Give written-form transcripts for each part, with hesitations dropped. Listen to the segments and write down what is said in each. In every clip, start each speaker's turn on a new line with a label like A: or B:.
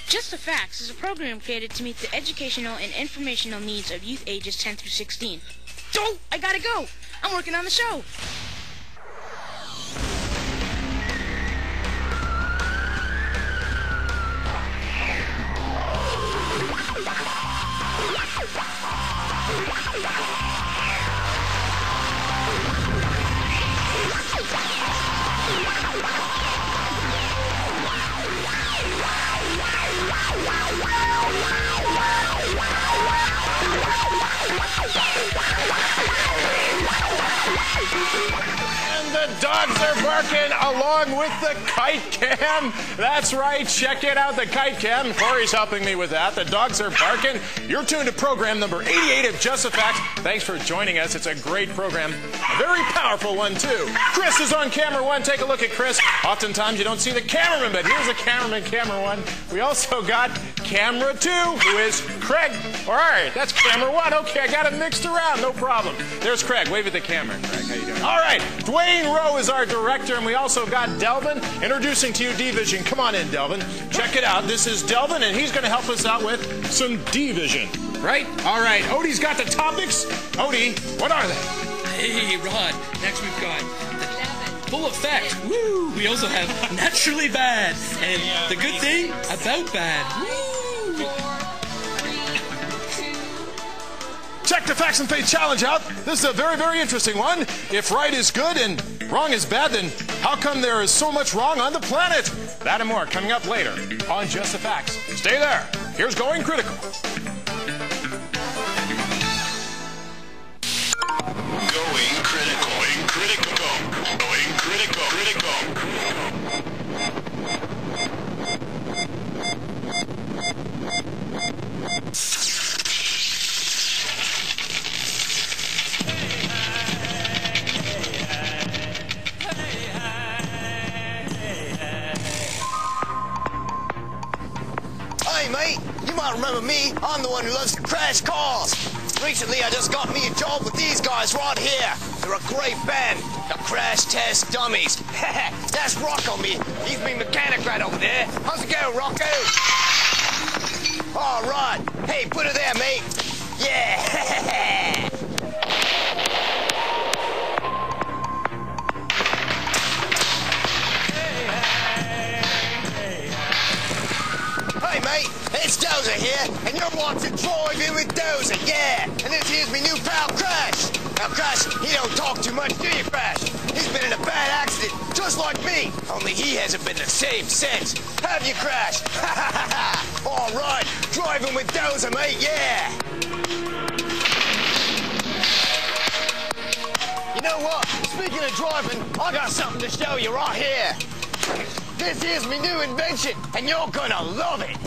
A: Just the Facts is a program created to meet the educational and informational needs of youth ages 10 through 16. Oh, I gotta go! I'm working on the show!
B: And the dogs are barking along with the kite cam. That's right, check it out, the kite cam. Corey's helping me with that. The dogs are barking. You're tuned to program number 88 of Just the Facts. Thanks for joining us. It's a great program. A very powerful one, too. Chris is on camera one. Take a look at Chris. Oftentimes you don't see the cameraman, but here's the cameraman, camera one. We also got camera two, who is Craig. All right, that's camera one. Okay, I got it mixed around. No problem. There's Craig. Wave at the camera, Craig. How you doing? All right, Dwayne Rowe is our director, and we also got Delvin introducing to you D-Vision. Come on in, Delvin. Check it out. This is Delvin, and he's going to help us out with some D-Vision. Right? All right. Odie's got the topics. Odie, what are they?
C: Hey, Rod. Next we've got the full effect. Woo! We also have naturally bad and the good thing about bad. Woo!
B: Check the Facts and Faith Challenge out. This is a very, very interesting one. If right is good and wrong is bad, then how come there is so much wrong on the planet? That and more coming up later on Just the Facts. Stay there. Here's Going Critical.
D: Going critical. Going critical. Going critical.
E: Hey mate, you might remember me. I'm the one who loves to crash cars. Recently, I just got me a job with these guys right here. They're a great band, the Crash Test Dummies. That's Rocco, me. He's my mechanic right over there. How's it going, Rocco? All right. Hey, put it there, mate. Yeah. Hey, mate, it's Dozer here, and you're watching Driving with Dozer, yeah! And this here's me new pal, Crash! Now, Crash, he don't talk too much, do you, Crash? He's been in a bad accident, just like me, only he hasn't been the same since. Have you, Crash? Ha ha ha ha! All right, Driving with Dozer, mate, yeah! You know what? Speaking of driving, I got something to show you right here. This is my new invention, and you're gonna love it.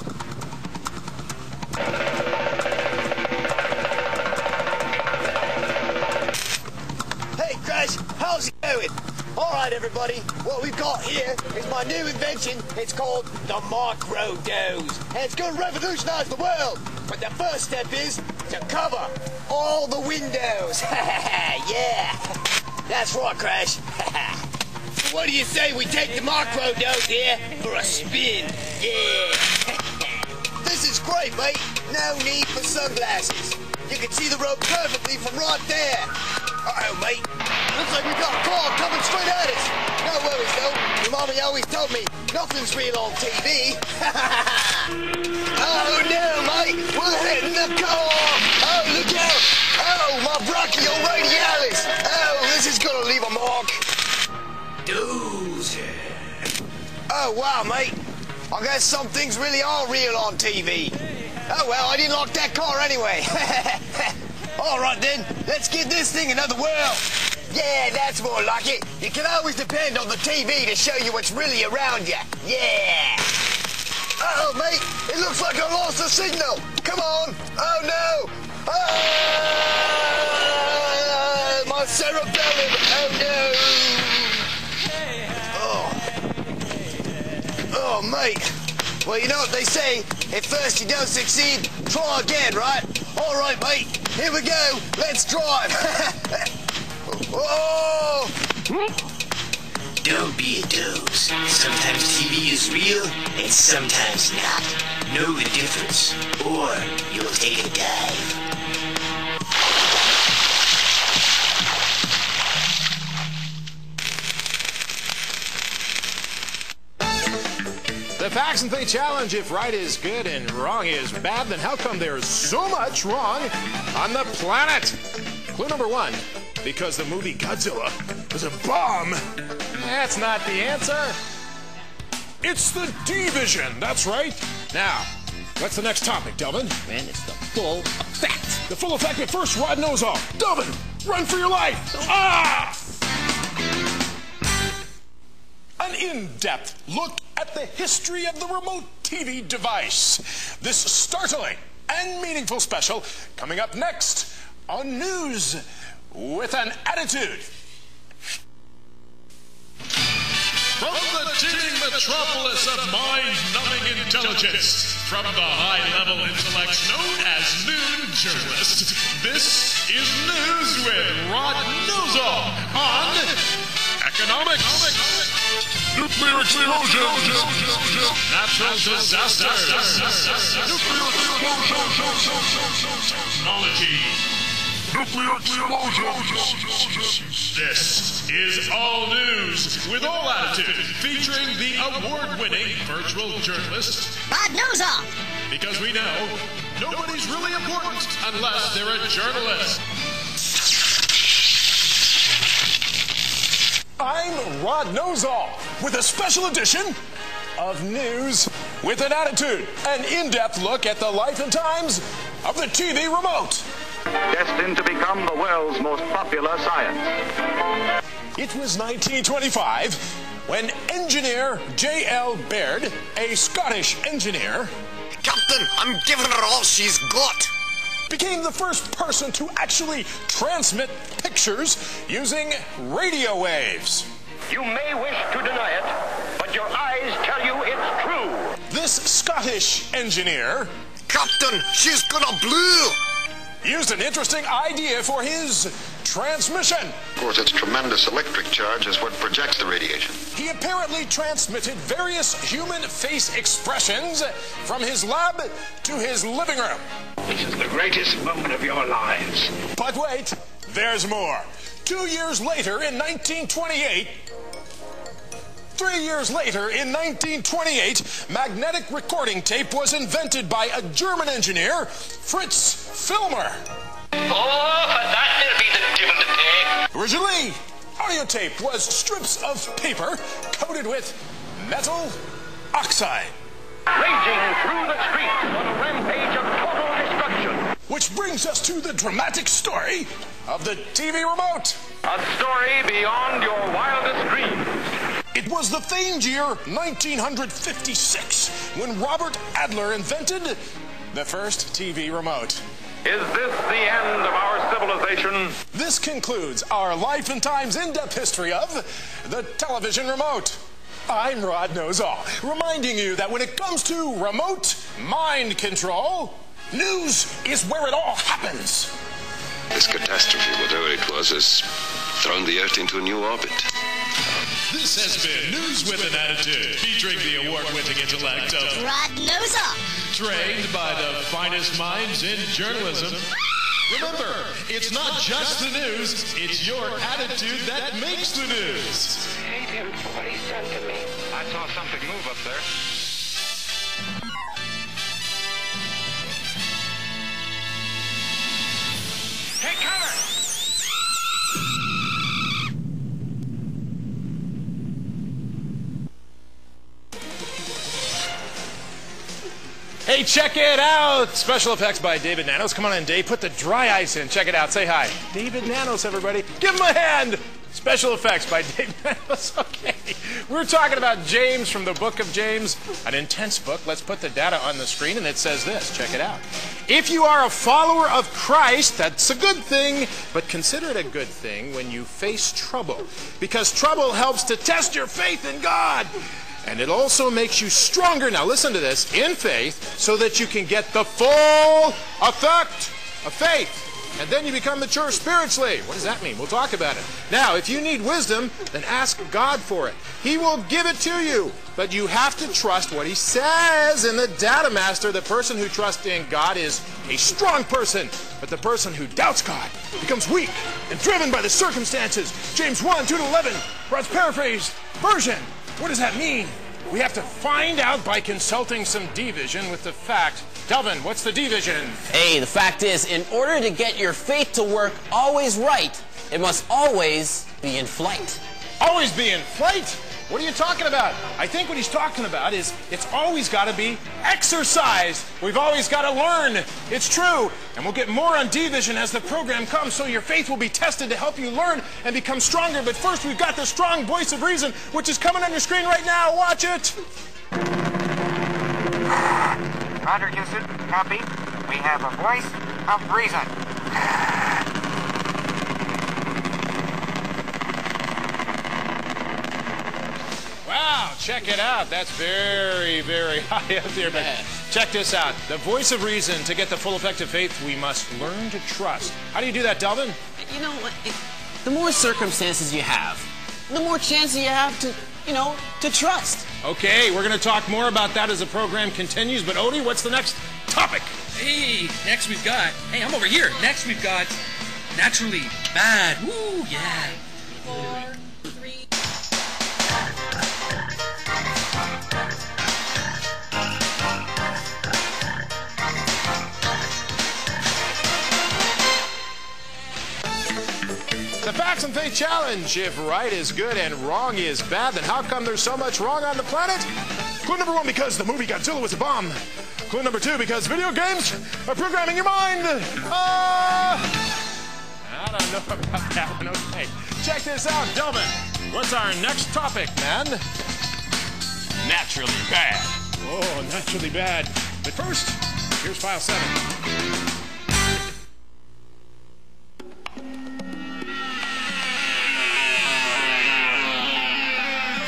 E: Hey, Crash, how's it going? All right, everybody, what we've got here is my new invention. It's called the Micro Dose, and it's gonna revolutionize the world. But the first step is to cover all the windows. Yeah, that's right, Crash. What do you say we take the Micro Dose here for a spin? Yeah. This is great, mate. No need for sunglasses. You can see the road perfectly from right there. Uh-oh, mate. Looks like we've got a car coming straight at us. No worries, though. Your mommy always told me nothing's real on TV. Oh, no, mate. We're hitting the car. Oh, look out. Oh, my brachioradialis. Oh, this is going to leave a mark. Dozer. Oh, wow, mate. I guess some things really are real on TV. Oh, well, I didn't lock that car anyway. All right, then. Let's give this thing another whirl. Yeah, that's more like it. You can always depend on the TV to show you what's really around you. Yeah. Uh-oh, mate. It looks like I lost the signal. Come on. Oh, no. Oh, my cerebellum. Oh, no. Oh, mate. Well, you know what they say. If first you don't succeed, try again, right? All right, mate. Here we go. Let's drive. Oh!
F: Don't be a dose. Sometimes TV is real, and sometimes not.
E: Know the difference, or you'll take a dive.
B: The Facts and Think Challenge. If right is good and wrong is bad, then how come there's so much wrong on the planet? Clue number 1, because the movie Godzilla was a bomb. That's not the answer. It's the D-Vision. That's right. Now, what's the next topic, Delvin?
F: Man, it's the full effect.
B: The full effect, but first, Rod knows all. Delvin, run for your life. Ah! An in-depth look at the history of the remote TV device. This startling and meaningful special coming up next on News with an Attitude.
D: From the teeming metropolis of mind-numbing intelligence, from the high-level intellects known as noon journalists, this is News with Rod Knows All on economics, nuclear explosion, natural disasters, nuclear explosion, technology, nuclear explosion. This is All News with All Attitude, featuring the award-winning virtual journalist
G: Rod Knows All.
D: Because we know nobody's really important unless they're a journalist.
B: I'm Rod Knows All with a special edition of News with an Attitude, an in-depth look at the life and times of the TV remote.
H: Destined to become the world's most popular science.
B: It was 1925 when engineer J.L. Baird, a Scottish engineer,
E: Captain, I'm giving her all she's got.
B: became the first person to actually transmit pictures using radio waves.
H: You may wish to deny it, but your eyes tell you it's true.
B: This Scottish engineer
E: Captain, she's gonna blue.
B: used an interesting idea for his transmission.
I: Of course, its tremendous electric charge is what projects the radiation.
B: He apparently transmitted various human face expressions from his lab to his living room.
H: This is the greatest moment of your lives.
B: But wait, there's more. 2 years later in 1928, 3 years later, in 1928, magnetic recording tape was invented by a German engineer, Fritz Filmer.
H: Oh, but that will be the devil to pay.
B: Originally, audio tape was strips of paper coated with metal oxide.
H: Raging through the streets on a rampage of total destruction.
B: Which brings us to the dramatic story of the TV remote.
H: A story beyond your wildest dreams.
B: It was the famed year 1956 when Robert Adler invented the first TV remote.
H: Is this the end of our civilization?
B: This concludes our Life and Times in-depth history of the television remote. I'm Rod Knows All, reminding you that when it comes to remote mind control, news is where it all happens.
I: This catastrophe, whatever it was, has thrown the Earth into a new orbit.
D: This has been News with an Attitude, featuring the award-winning intellect of
G: Rod Knows All.
D: trained by the finest minds in journalism. Remember, it's not just the news, it's your attitude that makes the news.
H: Hate him for what he's done to me. I saw something move up there. Take cover!
B: Hey, check it out! Special effects by David Nanos. Come on in, Dave. Put the dry ice in. Check it out. Say hi. David Nanos, everybody. Give him a hand! Special effects by David Nanos. Okay. We're talking about James from the book of James, an intense book. Let's put the data on the screen, and it says this. Check it out. If you are a follower of Christ, that's a good thing, but consider it a good thing when you face trouble, because trouble helps to test your faith in God. And it also makes you stronger, now listen to this, in faith, so that you can get the full effect of faith. and then you become mature spiritually. What does that mean? We'll talk about it. Now, if you need wisdom, then ask God for it. He will give it to you, but you have to trust what he says. In the Data Master, the person who trusts in God is a strong person, but the person who doubts God becomes weak and driven by the circumstances. James 1, 2-11, Rod's paraphrased version. What does that mean? We have to find out by consulting some D-Vision with the fact. Delvin, what's the D-Vision?
F: Hey, the fact is, in order to get your faith to work always right, it must always be in flight.
B: Always be in flight? What are you talking about? I think what he's talking about is it's always got to be exercised. We've always got to learn. It's true. And we'll get more on D-Vision as the program comes, so your faith will be tested to help you learn and become stronger. But first, we've got the strong voice of reason, which is coming on your screen right now. Watch it.
G: Roger, Houston. Copy. We have a voice of reason.
B: Wow, check it out. That's very, very high up there. But check this out. The voice of reason. To get the full effect of faith, we must learn to trust. How do you do that, Delvin?
F: You know what? The more circumstances you have, the more chances you have to trust.
B: Okay, we're going to talk more about that as the program continues. But Odie, what's the next topic?
C: Hey, next we've got... Hey, I'm over here. Next we've got Naturally Bad. Woo, yeah.
J: 4, 3...
B: The Facts and Faith Challenge. If right is good and wrong is bad, then how come there's so much wrong on the planet? Clue number 1, because the movie Godzilla was a bomb. Clue number 2, because video games are programming your mind. I don't know about that one. Okay, check this out, Delvin. What's our next topic, man? Naturally bad. Oh, naturally bad. But first, here's file 7.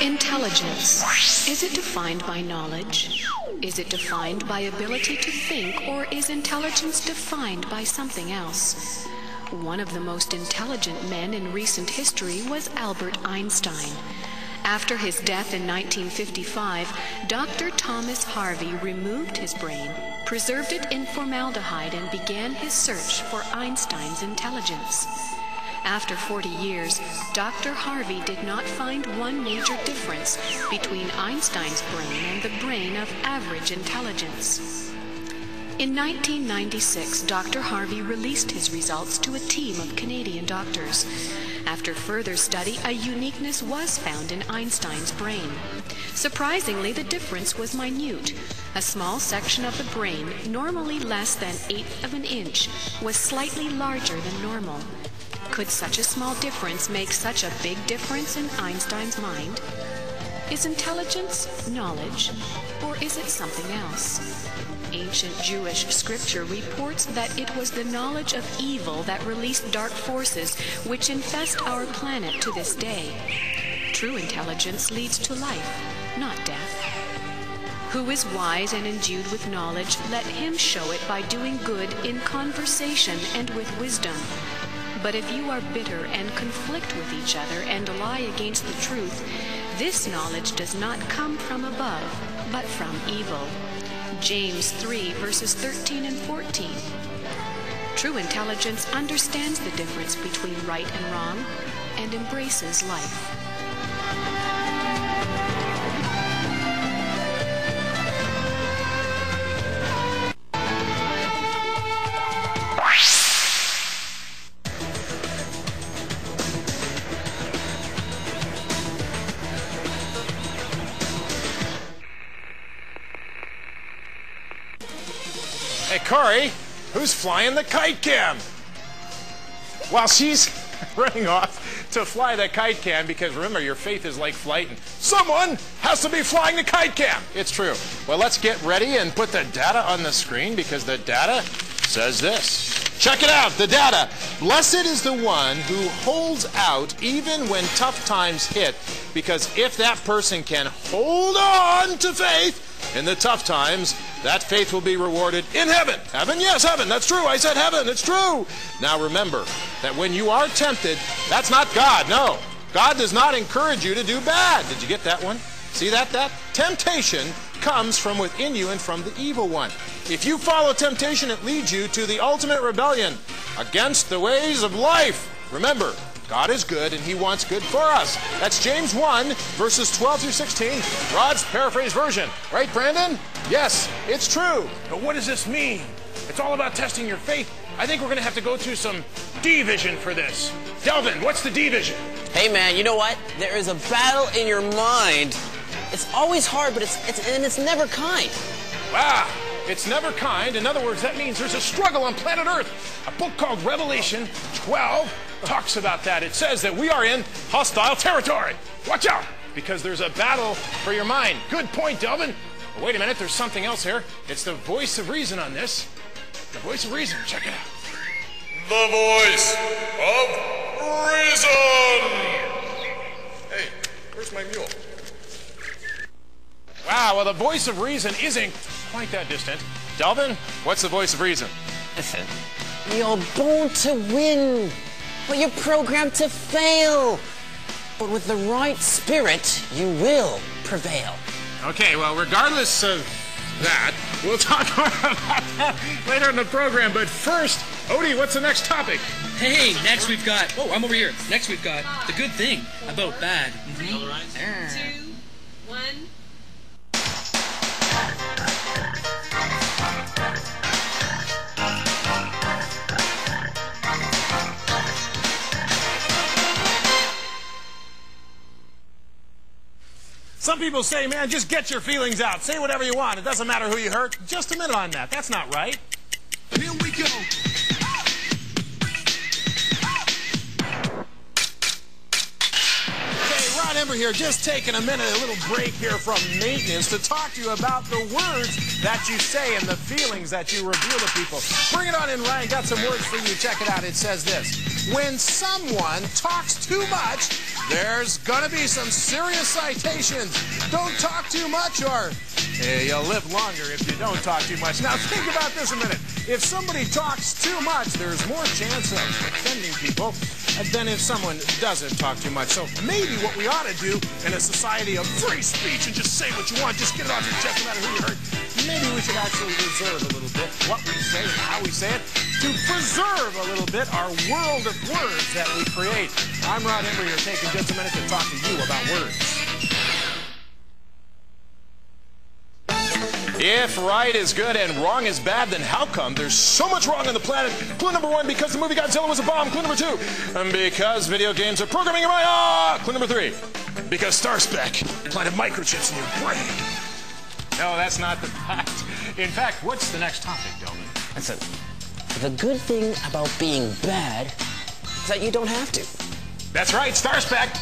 K: Intelligence. Is it defined by knowledge? Is it defined by ability to think, or is intelligence defined by something else? One of the most intelligent men in recent history was Albert Einstein. After his death in 1955, Dr. Thomas Harvey removed his brain, preserved it in formaldehyde, and began his search for Einstein's intelligence. After 40 years, Dr. Harvey did not find one major difference between Einstein's brain and the brain of average intelligence. In 1996, Dr. Harvey released his results to a team of Canadian doctors. After further study, a uniqueness was found in Einstein's brain. Surprisingly, the difference was minute. A small section of the brain, normally less than 1/8 of an inch, was slightly larger than normal. Could such a small difference make such a big difference in Einstein's mind? Is intelligence knowledge, or is it something else? Ancient Jewish scripture reports that it was the knowledge of evil that released dark forces which infest our planet to this day. True intelligence leads to life, not death. Who is wise and endued with knowledge, let him show it by doing good in conversation and with wisdom. But if you are bitter and conflict with each other and lie against the truth, this knowledge does not come from above, but from evil. James 3, verses 13 and 14. True intelligence understands the difference between right and wrong and embraces life.
B: Hey, Corey, who's flying the kite cam? While she's running off to fly the kite cam, because remember, your faith is like flight, and someone has to be flying the kite cam. It's true. Well, let's get ready and put the data on the screen, because the data says this. Check it out, the data. Blessed is the one who holds out even when tough times hit, because if that person can hold on to faith in the tough times, that faith will be rewarded in heaven. Heaven? Yes, heaven. That's true. I said heaven. It's true. Now remember that when you are tempted, that's not God. No. God does not encourage you to do bad. Did you get that one? See that? That temptation comes from within you and from the evil one. If you follow temptation, it leads you to the ultimate rebellion against the ways of life. Remember, God is good and he wants good for us. That's James 1, verses 12 through 16, Rod's paraphrased version. Right, Brandon? Yes, it's true.
L: But what does this mean? It's all about testing your faith. I think we're going to have to go to some D-vision for this. Delvin, what's the D-vision?
F: Hey, man, you know what? There is a battle in your mind. It's always hard, but it's never kind.
L: Wow, it's never kind. In other words, that means there's a struggle on planet Earth. A book called Revelation 12 talks about that. It says that we are in hostile territory. Watch out, because there's a battle for your mind. Good point, Delvin. But wait a minute, there's something else here. It's the voice of reason on this. The voice of reason, check it out.
D: The voice of reason. Hey, where's my mule?
B: Wow, well, the voice of reason isn't quite that distant. Delvin, what's the voice of reason?
F: Listen, you're born to win, but you're programmed to fail. But with the right spirit, you will prevail.
B: Okay, well, regardless of that, we'll talk more about that later in the program. But first, Odie, what's the next topic?
C: Hey, next we've got... Oh, I'm over here. Next we've got the good thing about bad.
J: 2, 1...
B: Some people say, man, just get your feelings out. Say whatever you want. It doesn't matter who you hurt. Just a minute on that. That's not right.
M: Here we go.
B: Okay, Rod Hembree here, just taking a minute, a little break here from maintenance to talk to you about the words that you say and the feelings that you reveal to people. Bring it on in, Ryan. Got some words for you. Check it out. It says this. When someone talks too much, there's gonna be some serious citations. Don't talk too much or you'll live longer if you don't talk too much. Now think about this a minute. If somebody talks too much, there's more chance of offending people than if someone doesn't talk too much. So maybe what we ought to do in a society of free speech and just say what you want, just get it off your chest no matter who you hurt, maybe we should actually reserve a little bit what we say and how we say it to preserve a little bit our world of words that we create. I'm Rod Hembree here, taking just a minute to talk to you about words. If right is good and wrong is bad, then how come there's so much wrong on the planet? Clue number 1, because the movie Godzilla was a bomb. Clue number 2, because video games are programming your mind. Clue number 3, because Star Speck planted microchips in your brain. No, that's not the fact. In fact, what's the next topic, Delvin?
F: Listen, the good thing about being bad is that you don't have to.
B: That's right, Star Speck.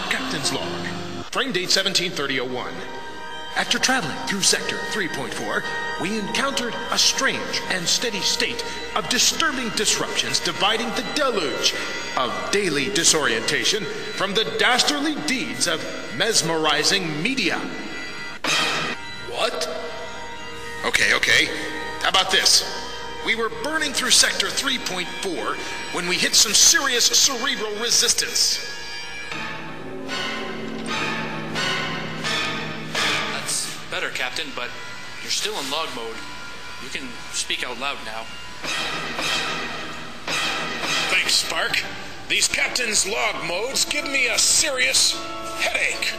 D: Captain's log. Frame date 17/30/01. After traveling through Sector 3.4, we encountered a strange and steady state of disturbing disruptions dividing the deluge of daily disorientation from the dastardly deeds of mesmerizing media. What? Okay. How about this? We were burning through Sector 3.4 when we hit some serious cerebral resistance.
C: Better, Captain, but you're still in log mode. You can speak out loud now.
L: Thanks, Spark. These Captain's log modes give me a serious headache.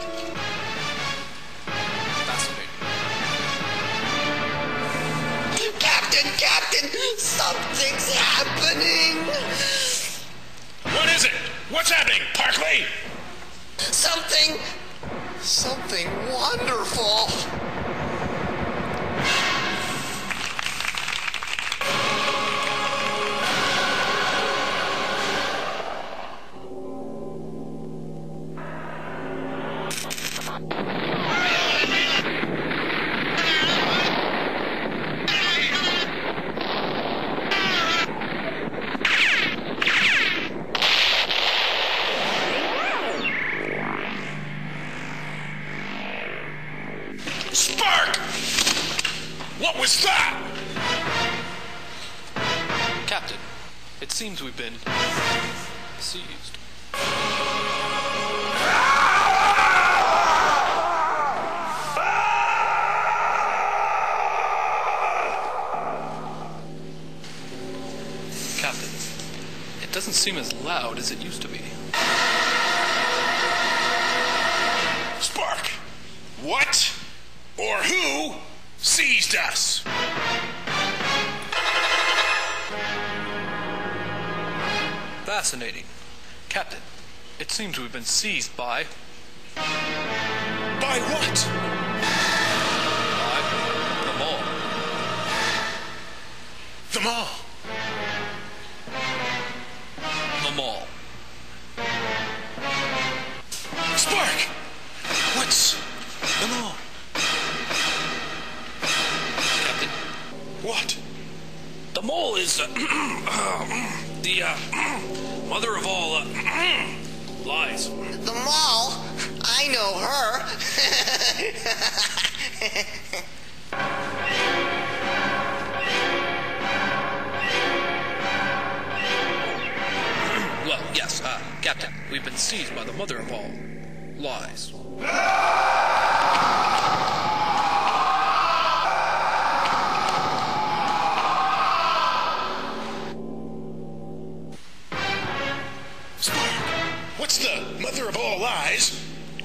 C: Fascinating.
E: Captain, something's happening.
L: What is it? What's happening, Parkley?
E: Something wonderful.
L: Spark! What was that?
C: Captain, it seems we've been seized. Captain, it doesn't seem as loud as it used to be.
L: Spark! What or who seized us?
C: Fascinating. Captain, it seems we've been seized by...
L: By what?
C: By the mall.
L: The mall.
C: The mall.
L: Spark! What's the mall?
C: Captain?
L: What?
C: The mole is the mother of all lies.
E: The mall? I know her.
C: Well, yes, Captain, we've been seized by the mother of all lies.
L: What's the mother of all lies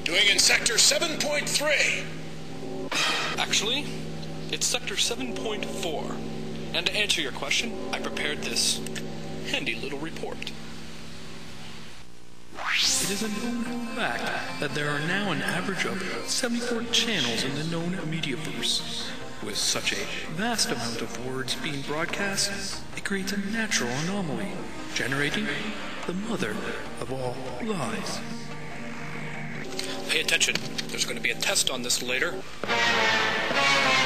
L: doing in Sector 7.3?
C: Actually, it's Sector 7.4. And to answer your question, I prepared this handy little report. It is a known fact that there are now an average of 74 channels in the known mediaverse. With such a vast amount of words being broadcast, it creates a natural anomaly, generating the mother of all lies. Pay attention. There's going to be a test on this later.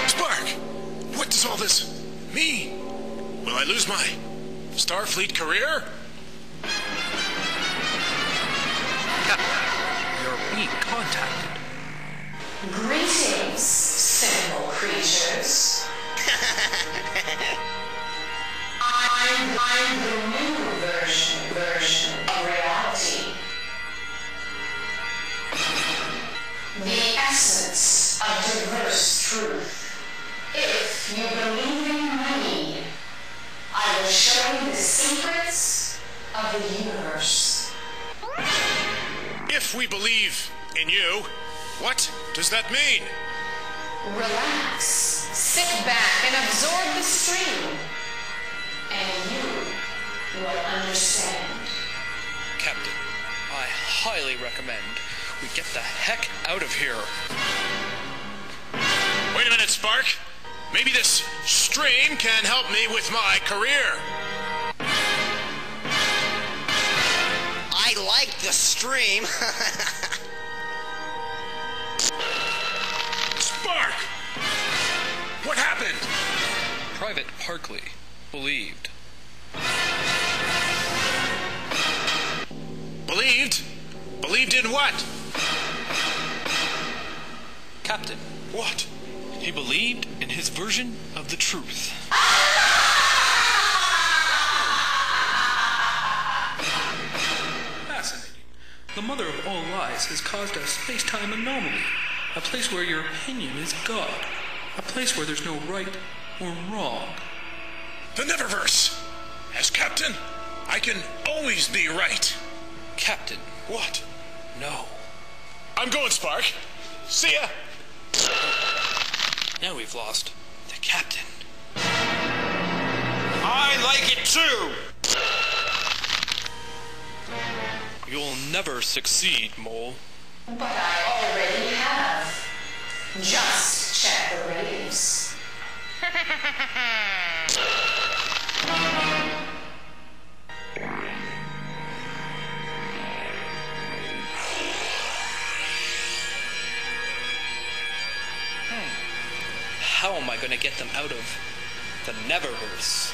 L: Spark! What does all this mean? Will I lose my Starfleet career?
C: Captain, we are being contacted.
K: Greetings, simple creatures. I'm the new version of reality. The essence of diverse truth. If you believe in me, I will show you the secrets of the universe.
L: If we believe in you, what does that mean?
K: Relax, sit back and absorb the stream, and you will understand.
C: Captain, I highly recommend we get the heck out of here.
L: Wait a minute, Spark. Maybe this stream can help me with my career.
E: I like the stream.
L: Spark! What happened?
C: Private Parkley believed.
L: Believed? Believed in what?
C: Captain.
L: What?
C: He believed in his version of the truth. Fascinating. The mother of all lies has caused a space-time anomaly. A place where your opinion is God. A place where there's no right or wrong.
L: The Neververse. As captain, I can always be right.
C: Captain.
L: What?
C: No.
L: I'm going, Spark. See ya.
C: Now we've lost the captain.
E: I like it too.
C: You'll never succeed, Mole.
K: But I already have. Just check the ratings.
C: How am I going to get them out of the Neververse?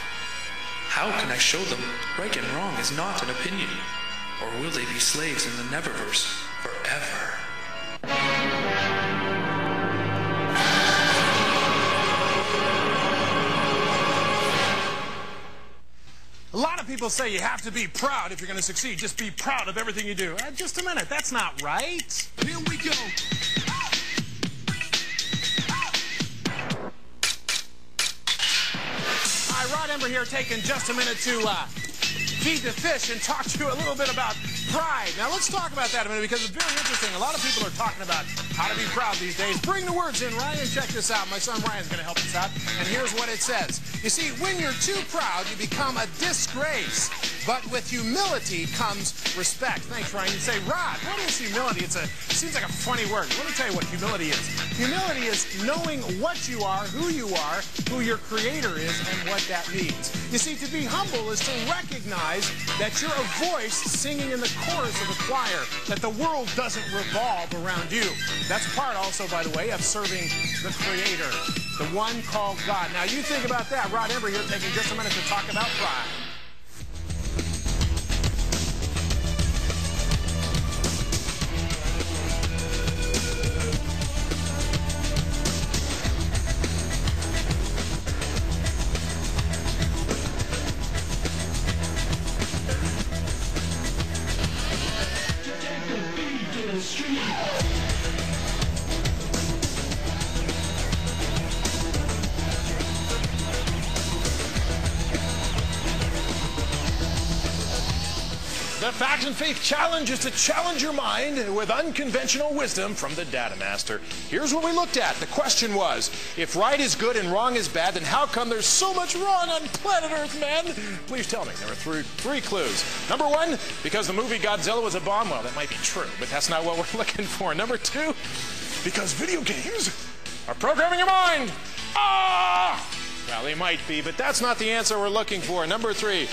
C: How can I show them right and wrong is not an opinion? Or will they be slaves in the Neververse forever?
L: people say you have to be proud if you're going to succeed. Just be proud of everything you do. Just a minute. That's not right.
D: Here we go.
L: Hi, Rod Hembree here, taking just a minute to feed the fish and talk to you a little bit about pride. Now, let's talk about that a minute because it's very interesting. A lot of people are talking about how to be proud these days. Bring the words in, Ryan. Check this out. My son Ryan's going to help us out. And here's what it says. You see, when you're too proud, you become a disgrace. But with humility comes respect. Thanks, Ryan. You say, Rod, what is humility? It seems like a funny word. Let me tell you what humility is. Humility is knowing what you are, who your creator is, and what that means. You see, to be humble is to recognize that you're a voice singing in the chorus of a choir, that the world doesn't revolve around you. That's part also, by the way, of serving the creator, the one called God. Now, you think about that. Rod Hembree here taking just a minute to talk about pride. The Fact and Faith Challenge is to challenge your mind with unconventional wisdom from the Data Master. Here's what we looked at. The question was, if right is good and wrong is bad, then how come there's so much wrong on planet Earth, man? Please tell me. There were three clues. Number one, because the movie Godzilla was a bomb. Well, that might be true, but that's not what we're looking for. Number two, because video games are programming your mind. Ah! Well, they might be, but that's not the answer we're looking for. Number three,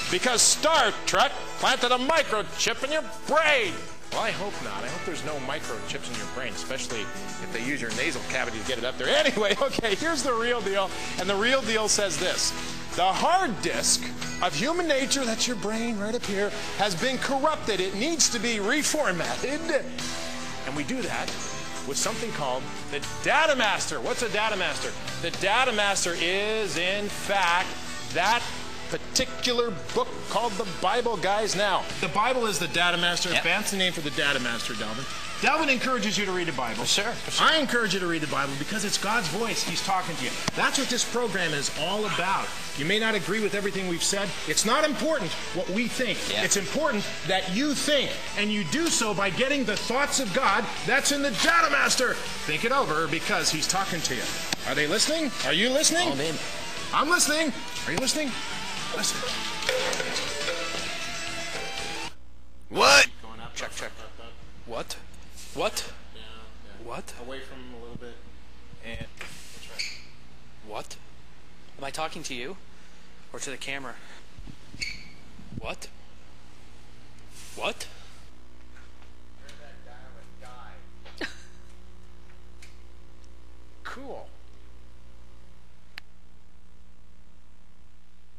L: because Star Trek planted a microchip in your brain. Well, I hope not. I hope there's no microchips in your brain, especially if they use your nasal cavity to get it up there. Anyway, okay, here's the real deal. And the real deal says this. The hard disk of human nature, that's your brain right up here, has been corrupted. It needs to be reformatted. And we do that with something called the Data Master. What's a Data Master? The Data Master is, in fact, that particular book called the Bible, guys. Now, the Bible is the Data Master. Yep. Fancy name for the Data Master, Delvin. Delvin encourages you to read the Bible. For sure. I encourage you to read the Bible because it's God's voice. He's talking to you. That's what this program is all about. You may not agree with everything we've said. It's not important what we think. Yeah. It's important that you think, and you do so by getting the thoughts of God that's in the Data Master. Think it over because he's talking to you. Are they listening? Are you listening?
F: I'm in.
L: I'm listening. Are you listening? Listen.
M: What?
C: Check. What? What? What?
M: Away from him a little bit. And that's right.
C: What? Am I talking to you? Or to the camera? What? What?